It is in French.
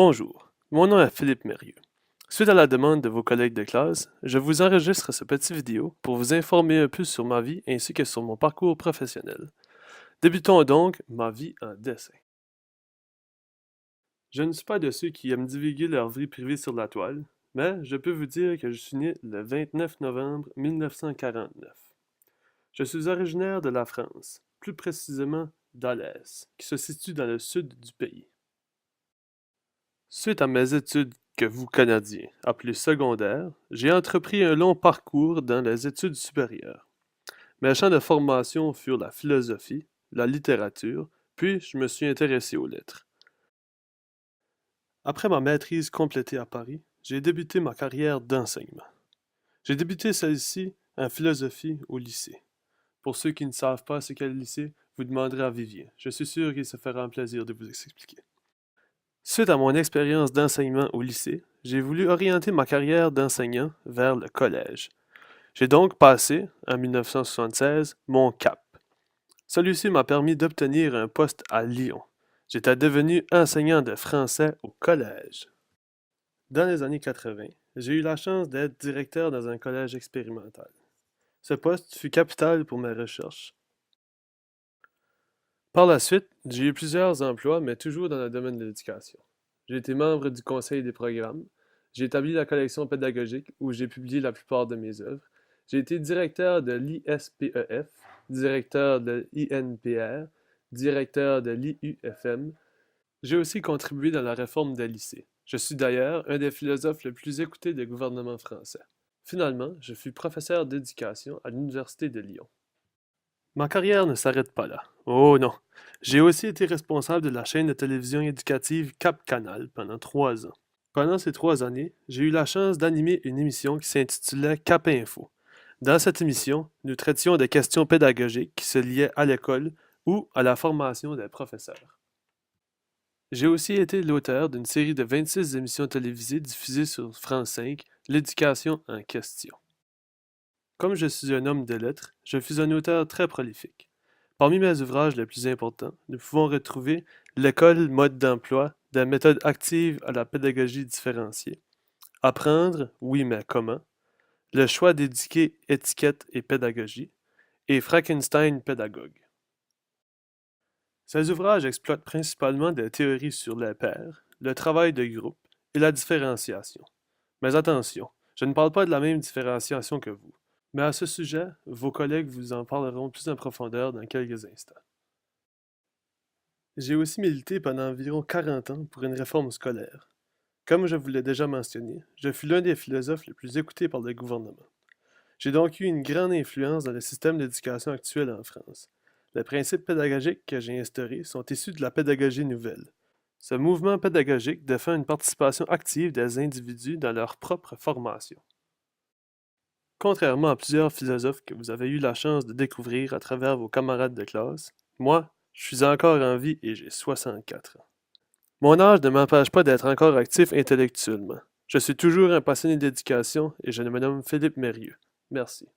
Bonjour, mon nom est Philippe Mérieux. Suite à la demande de vos collègues de classe, je vous enregistre ce petit vidéo pour vous informer un peu sur ma vie ainsi que sur mon parcours professionnel. Débutons donc ma vie en dessin. Je ne suis pas de ceux qui aiment divulguer leur vie privée sur la toile, mais je peux vous dire que je suis né le 29 novembre 1949. Je suis originaire de la France, plus précisément d'Alès, qui se situe dans le sud du pays. Suite à mes études que vous Canadiens appelez secondaires, j'ai entrepris un long parcours dans les études supérieures. Mes champs de formation furent la philosophie, la littérature, puis je me suis intéressé aux lettres. Après ma maîtrise complétée à Paris, j'ai débuté ma carrière d'enseignement. J'ai débuté celle-ci en philosophie au lycée. Pour ceux qui ne savent pas ce qu'est le lycée, vous demanderez à Vivien. Je suis sûr qu'il se fera un plaisir de vous expliquer. Suite à mon expérience d'enseignement au lycée, j'ai voulu orienter ma carrière d'enseignant vers le collège. J'ai donc passé, en 1976, mon cap. Celui-ci m'a permis d'obtenir un poste à Lyon. J'étais devenu enseignant de français au collège. Dans les années 80, j'ai eu la chance d'être directeur dans un collège expérimental. Ce poste fut capital pour mes recherches. Par la suite, j'ai eu plusieurs emplois, mais toujours dans le domaine de l'éducation. J'ai été membre du conseil des programmes. J'ai établi la collection pédagogique où j'ai publié la plupart de mes œuvres. J'ai été directeur de l'ISPEF, directeur de l'INPR, directeur de l'IUFM. J'ai aussi contribué dans la réforme des lycées. Je suis d'ailleurs un des philosophes les plus écoutés des gouvernements français. Finalement, je fus professeur d'éducation à l'Université de Lyon. Ma carrière ne s'arrête pas là. Oh non. J'ai aussi été responsable de la chaîne de télévision éducative Cap Canal pendant 3 ans. Pendant ces 3 années, j'ai eu la chance d'animer une émission qui s'intitulait Cap Info. Dans cette émission, nous traitions des questions pédagogiques qui se liaient à l'école ou à la formation des professeurs. J'ai aussi été l'auteur d'une série de 26 émissions télévisées diffusées sur France 5, L'éducation en question. Comme je suis un homme de lettres, je suis un auteur très prolifique. Parmi mes ouvrages les plus importants, nous pouvons retrouver L'école, mode d'emploi, des méthodes actives à la pédagogie différenciée, Apprendre, oui mais comment, Le choix d'éduquer, étiquette et pédagogie, et Frankenstein pédagogue. Ces ouvrages exploitent principalement des théories sur les pairs, le travail de groupe et la différenciation. Mais attention, je ne parle pas de la même différenciation que vous. Mais à ce sujet, vos collègues vous en parleront plus en profondeur dans quelques instants. J'ai aussi milité pendant environ 40 ans pour une réforme scolaire. Comme je vous l'ai déjà mentionné, je fus l'un des philosophes les plus écoutés par le gouvernement. J'ai donc eu une grande influence dans le système d'éducation actuel en France. Les principes pédagogiques que j'ai instaurés sont issus de la pédagogie nouvelle. Ce mouvement pédagogique défend une participation active des individus dans leur propre formation. Contrairement à plusieurs philosophes que vous avez eu la chance de découvrir à travers vos camarades de classe, moi, je suis encore en vie et j'ai 64 ans. Mon âge ne m'empêche pas d'être encore actif intellectuellement. Je suis toujours un passionné d'éducation et je me nomme Philippe Mérieux. Merci.